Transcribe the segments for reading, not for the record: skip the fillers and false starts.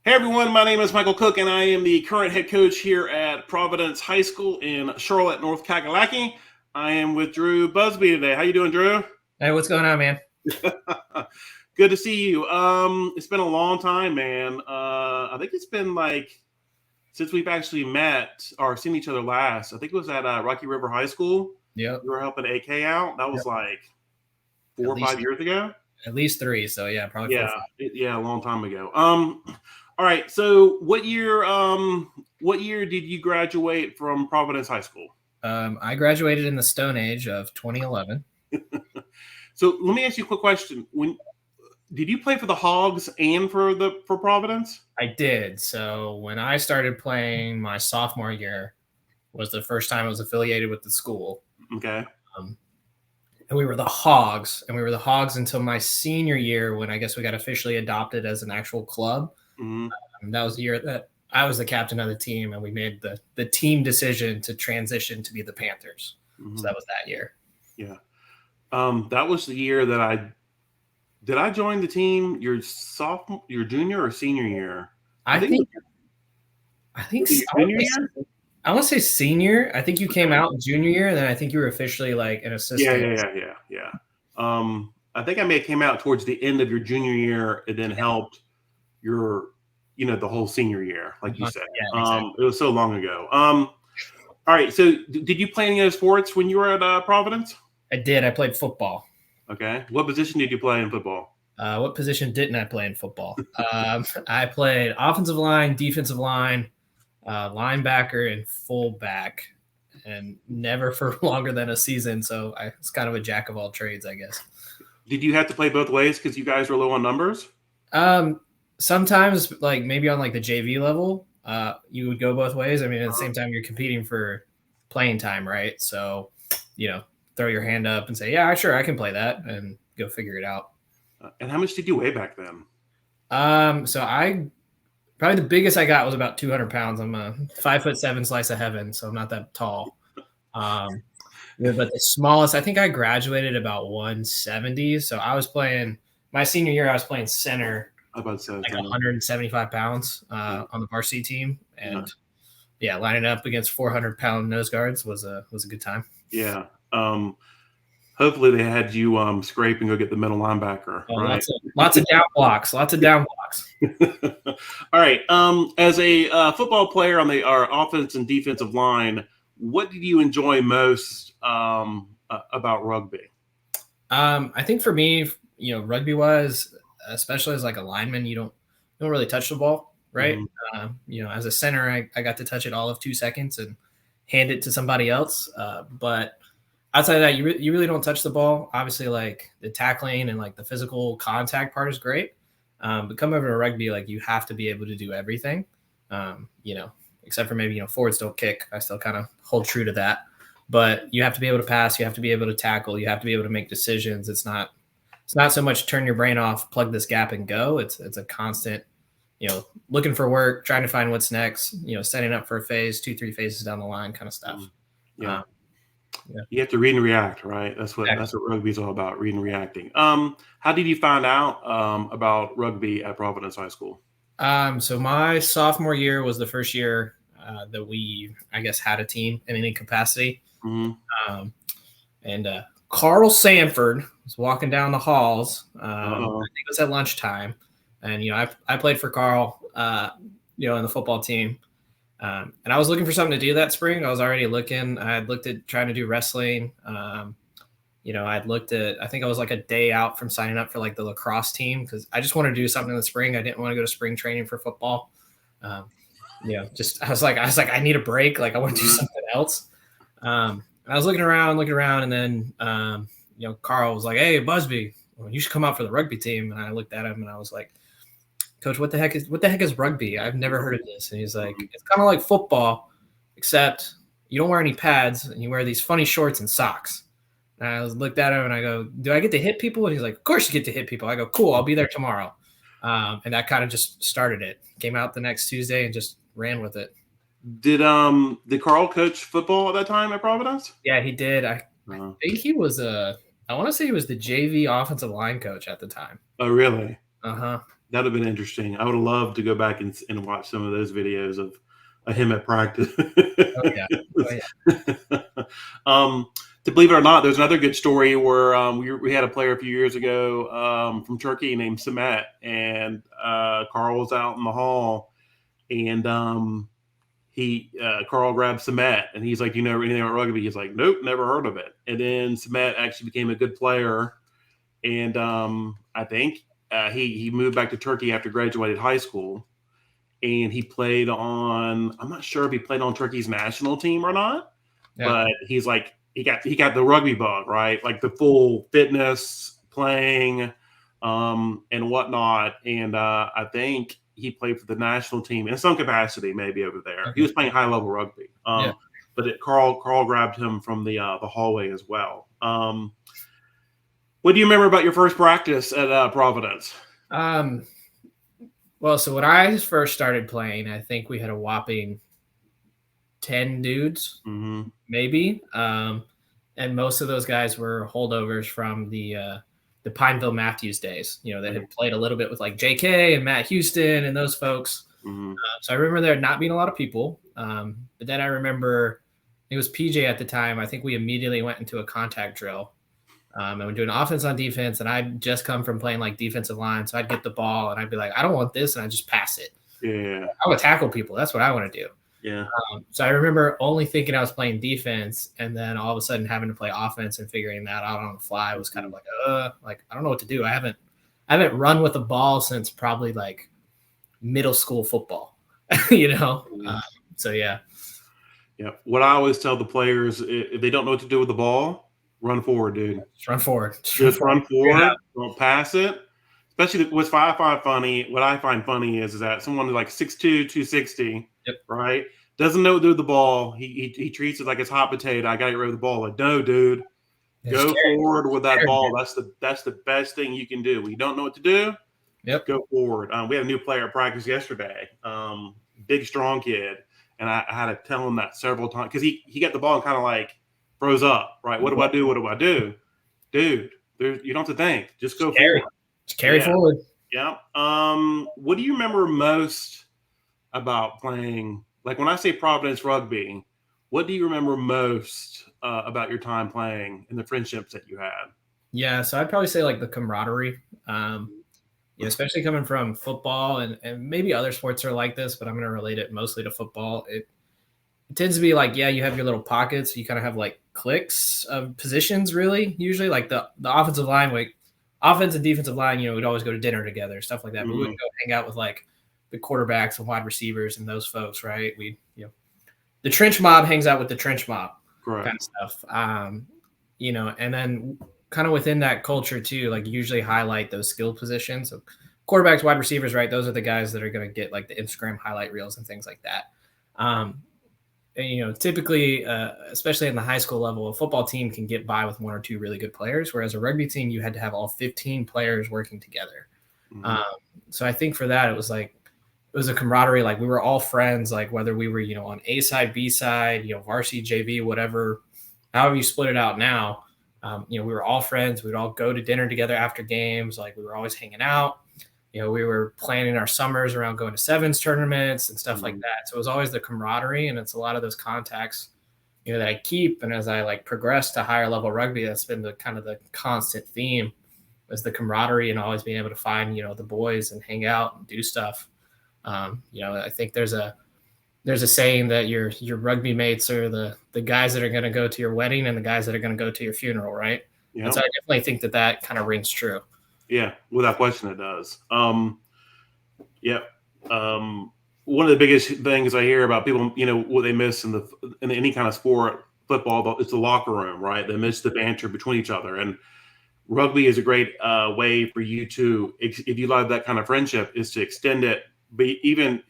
Hey everyone, my name is Michael Cook and I am the current head coach here at Providence High School in Charlotte, North Kakalaki. I am with Drew Busbee today. How you doing, Drew? Hey, what's going on, man? Good to see you. It's been a long time, man. I think it's been since we've actually met or seen each other last. I think it was at Rocky River High School. Yep. You were helping AK out. That was like 4 or 5 years ago. At least 3. So yeah, probably 4 or 5. Yeah, a long time ago. All right. So what year did you graduate from Providence High School? I graduated in the Stone Age of 2011. So let me ask you a quick question. Did you play for the Hogs and for Providence? I did. So when I started playing my sophomore year was the first time I was affiliated with the school. Okay. And we were the Hogs, until my senior year when I guess we got officially adopted as an actual club. Mm-hmm. That was the year that I was the captain of the team, and we made the team decision to transition to be the Panthers. Mm-hmm. So that was that year. Yeah. That was the year that did I join the team your junior or senior year? I think junior year? I want to say senior. I think you came out junior year, and then I think you were officially like an assistant. Yeah. I think I may have came out towards the end of your junior year and then helped your, the whole senior year, like you said. Yeah, exactly. It was so long ago. All right. So did you play any other sports when you were at Providence? I did. I played football. Okay. What position did you play in football? What position didn't I play in football? I played offensive line, defensive line, linebacker, and fullback, and never for longer than a season. So I was kind of a jack of all trades, I guess. Did you have to play both ways because you guys were low on numbers? Sometimes, like maybe on like the JV level, you would go both ways. I mean, at the same time, you're competing for playing time, right? So, throw your hand up and say, yeah, sure, I can play that, and go figure it out. And how much did you weigh back then? So probably the biggest I got was about 200 pounds. I'm a 5'7" slice of heaven, so I'm not that tall. But the smallest, I think I graduated about 170. So I was playing my senior year. I was playing center, like 175 pounds on the varsity team, and lining up against 400-pound nose guards was a good time. Yeah. Hopefully they had you scrape and go get the middle linebacker. Right? Lots of down blocks. Lots of down blocks. All right. As a football player on our offense and defensive line, what did you enjoy most about rugby? I think for me, rugby wise, especially as like a lineman, you don't really touch the ball, right? Mm-hmm. As a center, I got to touch it all of 2 seconds and hand it to somebody else. But outside of that, you really don't touch the ball. Obviously, like the tackling and like the physical contact part is great. But come over to rugby, like you have to be able to do everything. Except for maybe, forwards don't kick. I still kind of hold true to that. But you have to be able to pass. You have to be able to tackle. You have to be able to make decisions. It's not so much turn your brain off, plug this gap and go. It's a constant, looking for work, trying to find what's next, setting up for a phase, 2-3 phases down the line kind of stuff. Yeah. You have to read and react, right? That's what rugby's all about, reading and reacting. How did you find out about rugby at Providence High School? So my sophomore year was the first year that we, I guess, had a team in any capacity. Mm-hmm. And Carl Sanford was walking down the halls. I think it was at lunchtime. And, I played for Carl, in the football team. And I was looking for something to do that spring. I was already looking. I had looked at trying to do wrestling. I'd looked at, I think I was like a day out from signing up for like the lacrosse team because I just wanted to do something in the spring. I didn't want to go to spring training for football. I was like, I need a break. Like I want to do something else. I was looking around, and then, Carl was like, hey, Busbee, you should come out for the rugby team. And I looked at him and I was like, Coach, what the heck is rugby? I've never heard of this. And he's like, it's kind of like football, except you don't wear any pads and you wear these funny shorts and socks. And I looked at him and I go, do I get to hit people? And he's like, of course you get to hit people. I go, cool, I'll be there tomorrow. And that kind of just started it. Came out the next Tuesday and just ran with it. Did Carl coach football at that time at Providence? Yeah, he did. I think he was I want to say he was the JV offensive line coach at the time. Oh, really? Uh-huh. That would have been interesting. I would have loved to go back and watch some of those videos of him at practice. Oh yeah. Oh yeah. To believe it or not, there's another good story where we had a player a few years ago from Turkey named Samet, and Carl was out in the hall, and Carl grabbed Samet, and he's like, "You know anything about rugby?" He's like, "Nope, never heard of it." And then Samet actually became a good player, and I think he moved back to Turkey after graduated high school, and he played on. I'm not sure if he played on Turkey's national team or not, but he's like he got the rugby bug, right? Like the full fitness, playing, and whatnot. And I think he played for the national team in some capacity, maybe over there. He was playing high level rugby. But Carl grabbed him from the hallway as well. What do you remember about your first practice at Providence? Well, so when I first started playing, I think we had a whopping 10 dudes, maybe. And most of those guys were holdovers from the Pineville Matthews days. You know, they had played a little bit with like JK and Matt Houston and those folks. So I remember there not being a lot of people. But then I remember it was PJ at the time. I think we immediately went into a contact drill. And we're doing offense on defense, and I'd just come from playing like defensive line. So I'd get the ball and I'd be like, I don't want this. And I just pass it. Yeah. I would tackle people. That's what I want to do. Yeah. So I remember only thinking I was playing defense, and then all of a sudden having to play offense and figuring that out on the fly was kind of like I don't know what to do. I haven't run with a ball since probably like middle school football, you know? So yeah. Yeah. What I always tell the players, if they don't know what to do with the ball, run forward, dude. Just run forward. Just run forward. Yeah. Don't pass it. Especially what I find funny is that someone like 6'2", 260, right? Doesn't know what to do with the ball. He treats it like it's hot potato. I got to get rid of the ball. Like, no, dude. Go forward with that ball. That's the best thing you can do. When you don't know what to do, go forward. We had a new player at practice yesterday, big, strong kid, and I had to tell him that several times because he got the ball and kind of like froze up, right? What do I do? What do I do? Dude, you don't have to think. Just go forward. Just carry forward. Yeah. What do you remember most about playing? Like when I say Providence rugby, what do you remember most about your time playing and the friendships that you had? Yeah, so I'd probably say like the camaraderie. Especially coming from football and maybe other sports are like this, but I'm going to relate it mostly to football. It tends to be like, yeah, you have your little pockets. You kind of have like cliques of positions, really. Usually, like the offensive line, like offense and defensive line, we'd always go to dinner together, stuff like that. But we would go hang out with like the quarterbacks and wide receivers and those folks, right? The trench mob hangs out with the trench mob kind of stuff. And then kind of within that culture too, like usually highlight those skill positions. So quarterbacks, wide receivers, right? Those are the guys that are going to get like the Instagram highlight reels and things like that. And, typically, especially in the high school level, a football team can get by with one or two really good players, whereas a rugby team, you had to have all 15 players working together. So I think for that, it was a camaraderie. Like we were all friends, like whether we were, on A side, B side, varsity, JV, whatever, however you split it out now. We were all friends. We'd all go to dinner together after games. Like we were always hanging out. We were planning our summers around going to sevens tournaments and stuff like that. So it was always the camaraderie, and it's a lot of those contacts, that I keep. And as I like progress to higher level rugby, that's been the kind of the constant theme is the camaraderie and always being able to find, the boys and hang out and do stuff. I think there's a saying that your rugby mates are the guys that are going to go to your wedding and the guys that are going to go to your funeral, right? Yeah. And so I definitely think that kind of rings true. Yeah, without question, it does. One of the biggest things I hear about people, what they miss in any kind of sport, football, it's the locker room, right? They miss the banter between each other, and rugby is a great way for you to, if you love that kind of friendship, is to extend it even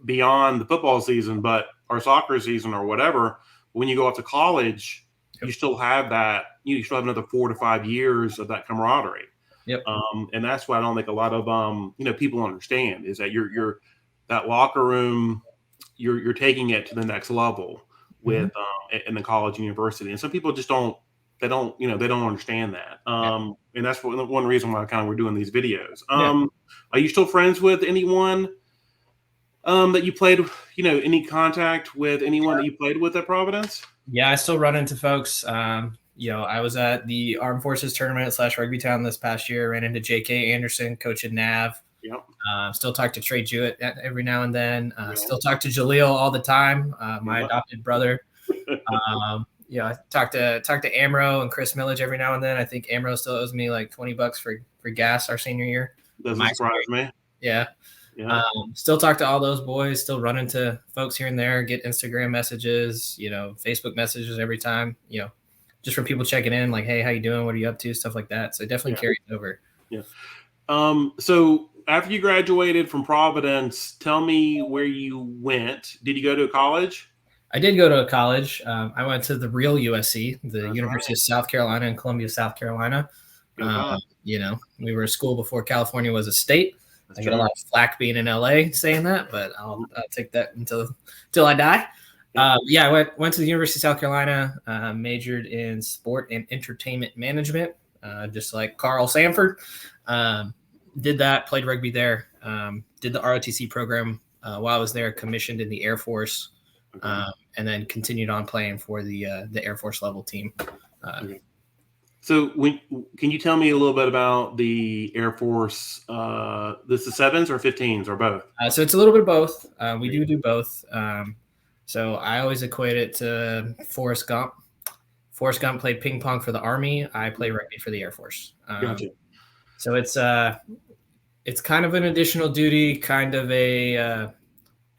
beyond the football season, but our soccer season or whatever. When you go off to college, you still have that. You still have another 4 to 5 years of that camaraderie. Yep. And that's what I don't think a lot of people understand is that you're that locker room, you're taking it to the next level with in the college and university. And some people just don't they don't understand that. Yeah. And that's one reason why we're doing these videos. Yeah. Are you still friends with anyone that you played, any contact with anyone that you played with at Providence? Yeah, I still run into folks. I was at the Armed Forces tournament / Rugby Town this past year. Ran into J.K. Anderson, coach at Nav. Yep. Still talk to Trey Jewett every now and then. Still talk to Jaleel all the time, my adopted brother. I talk to Amro and Chris Millage every now and then. I think Amro still owes me like $20 for gas our senior year. Doesn't surprise me. Yeah. Still talk to all those boys, still run into folks here and there, get Instagram messages, Facebook messages every time, just from people checking in like, hey, how you doing? What are you up to? Stuff like that. So it definitely carries over. Yeah. So after you graduated from Providence, tell me where you went. Did you go to college? I did go to a college. I went to the real USC, the University of South Carolina in Columbia, South Carolina. We were a school before California was a state. I get a lot of flack being in LA saying that, but I'll take that until I die. I went to the University of South Carolina, majored in sport and entertainment management, just like Carl Sanford. Did that, played rugby there, did the ROTC program while I was there, commissioned in the Air Force, and then continued on playing for the Air Force level team. So can you tell me a little bit about the Air Force? This is 7s or 15s or both? So it's a little bit of both. We do both. So I always equate it to Forrest Gump. Forrest Gump played ping pong for the Army. I play rugby for the Air Force. Gotcha. So it's kind of an additional duty, kind of an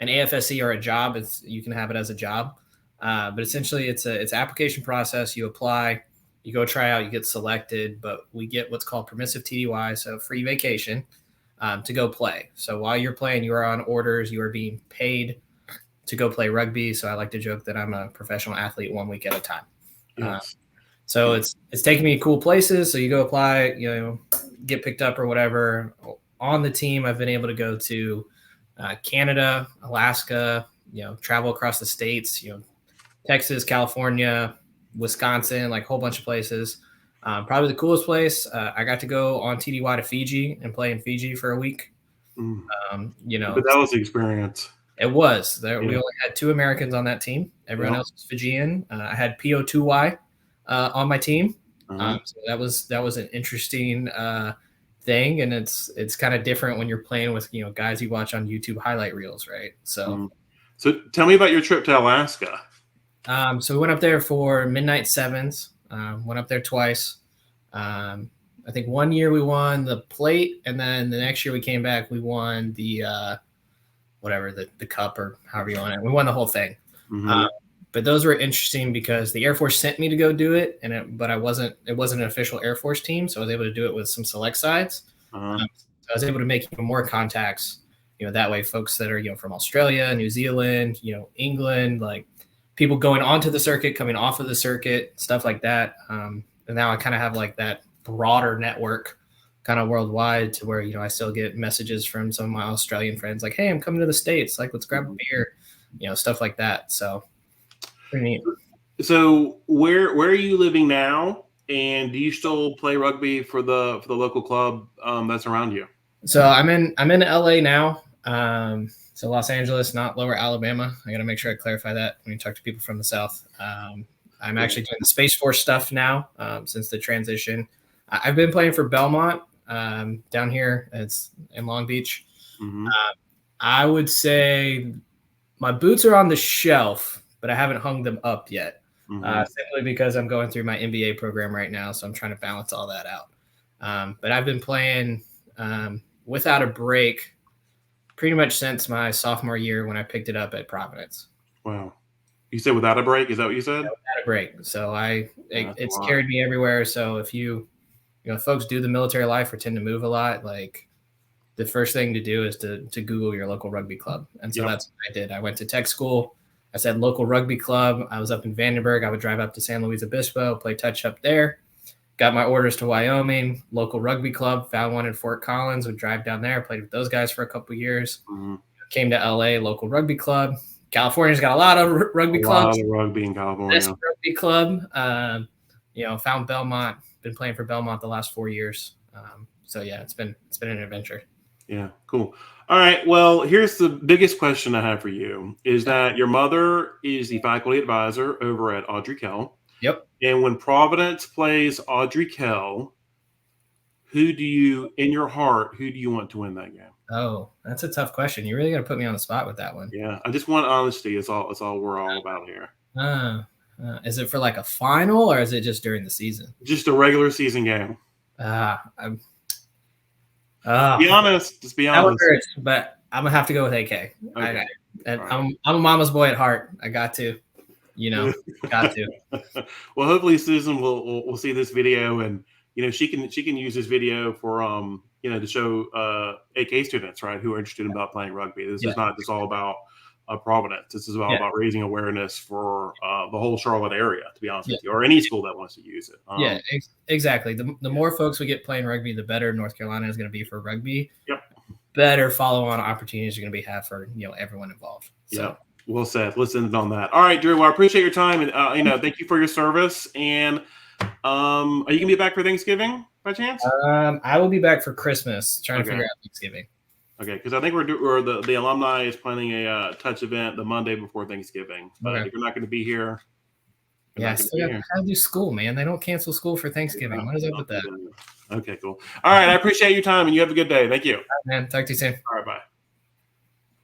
AFSC or a job. You can have it as a job, but essentially it's application process. You apply. You go try out, you get selected, but we get what's called permissive TDY, so free vacation to go play. So while you're playing, you are on orders, you are being paid to go play rugby. So I like to joke that I'm a professional athlete 1 week at a time. Yes. So it's taking me to cool places. So you go apply, get picked up or whatever. On the team, I've been able to go to Canada, Alaska, travel across the states, Texas, California, Wisconsin, like a whole bunch of places. Probably the coolest place, I got to go on TDY to Fiji and play in Fiji for a week. But that was the experience. It was. We only had 2 Americans on that team. Everyone else was Fijian. I had PO2Y on my team. So that was an interesting thing, and it's kind of different when you're playing with guys you watch on YouTube highlight reels, right? So tell me about your trip to Alaska. So we went up there for Midnight Sevens. Went up there twice. I think 1 year we won the plate, and then the next year we came back, we won the the cup or however you want it. We won the whole thing. But those were interesting because the Air Force sent me to go do it, but it wasn't an official Air Force team, so I was able to do it with some select sides. So I was able to make even more contacts. That way, folks that are from Australia, New Zealand, England, like people going onto the circuit, coming off of the circuit, stuff like that. And now I kind of have like that broader network kind of worldwide to where, I still get messages from some of my Australian friends like, hey, I'm coming to the States. Like, let's grab a beer, stuff like that. So pretty neat. So where are you living now? And do you still play rugby for the local club that's around you? So I'm in LA now. So Los Angeles, not Lower Alabama. I got to make sure I clarify that when you talk to people from the South. I'm actually doing the Space Force stuff now since the transition. I've been playing for Belmont down here. It's in Long Beach. I would say my boots are on the shelf, but I haven't hung them up yet. Simply because I'm going through my MBA program right now. So I'm trying to balance all that out. But I've been playing without a break pretty much since my sophomore year when I picked it up at Providence. Wow. You said without a break? Is that what you said? Yeah, without a break. So it's carried me everywhere. So if folks do the military life or tend to move a lot, like the first thing to do is to Google your local rugby club. And so that's what I did. I went to tech school. I said local rugby club. I was up in Vandenberg. I would drive up to San Luis Obispo, play touch up there. Got my orders to Wyoming, local rugby club, found one in Fort Collins, would drive down there, played with those guys for a couple of years. Came to LA, local rugby club. California's got a lot of rugby clubs. A lot of rugby in California. This rugby club. found Belmont. Been playing for Belmont the last 4 years. So yeah, it's been an adventure. Yeah, cool. All right. Well, here's the biggest question I have for you is that your mother is the faculty advisor over at Audrey Kell. Yep. And when Providence plays Audrey Kell, in your heart, who do you want to win that game? Oh, that's a tough question. You really got to put me on the spot with that one. Yeah, I just want honesty. It's all we're all about here. Is it for like a final or is it just during the season? Just a regular season game. Be honest. Just be honest. Hurts, but I'm gonna have to go with AK. Okay. I'm a mama's boy at heart. I got to, got to. Well, hopefully Susan will see this video, and she can use this video for to show AK students, right, who are interested about playing rugby. This is not just all about Providence. This is all about raising awareness for the whole Charlotte area, to be honest with you, or any school that wants to use it. Exactly. The more folks we get playing rugby, the better North Carolina is going to be for rugby. Yep. Better follow-on opportunities are going to be had for everyone involved. So. Yeah. Well said. Let's end it on that. All right, Drew. Well, I appreciate your time, and thank you for your service. And are you gonna be back for Thanksgiving by chance? I will be back for Christmas, trying to figure out Thanksgiving. Okay, because I think the alumni is planning a touch event the Monday before Thanksgiving. But if you're not going to be here, I still got to do school, man. They don't cancel school for Thanksgiving. What is up with that? Okay, cool. All right, I appreciate your time, and you have a good day. Thank you. All right, man. Talk to you soon. All right, bye.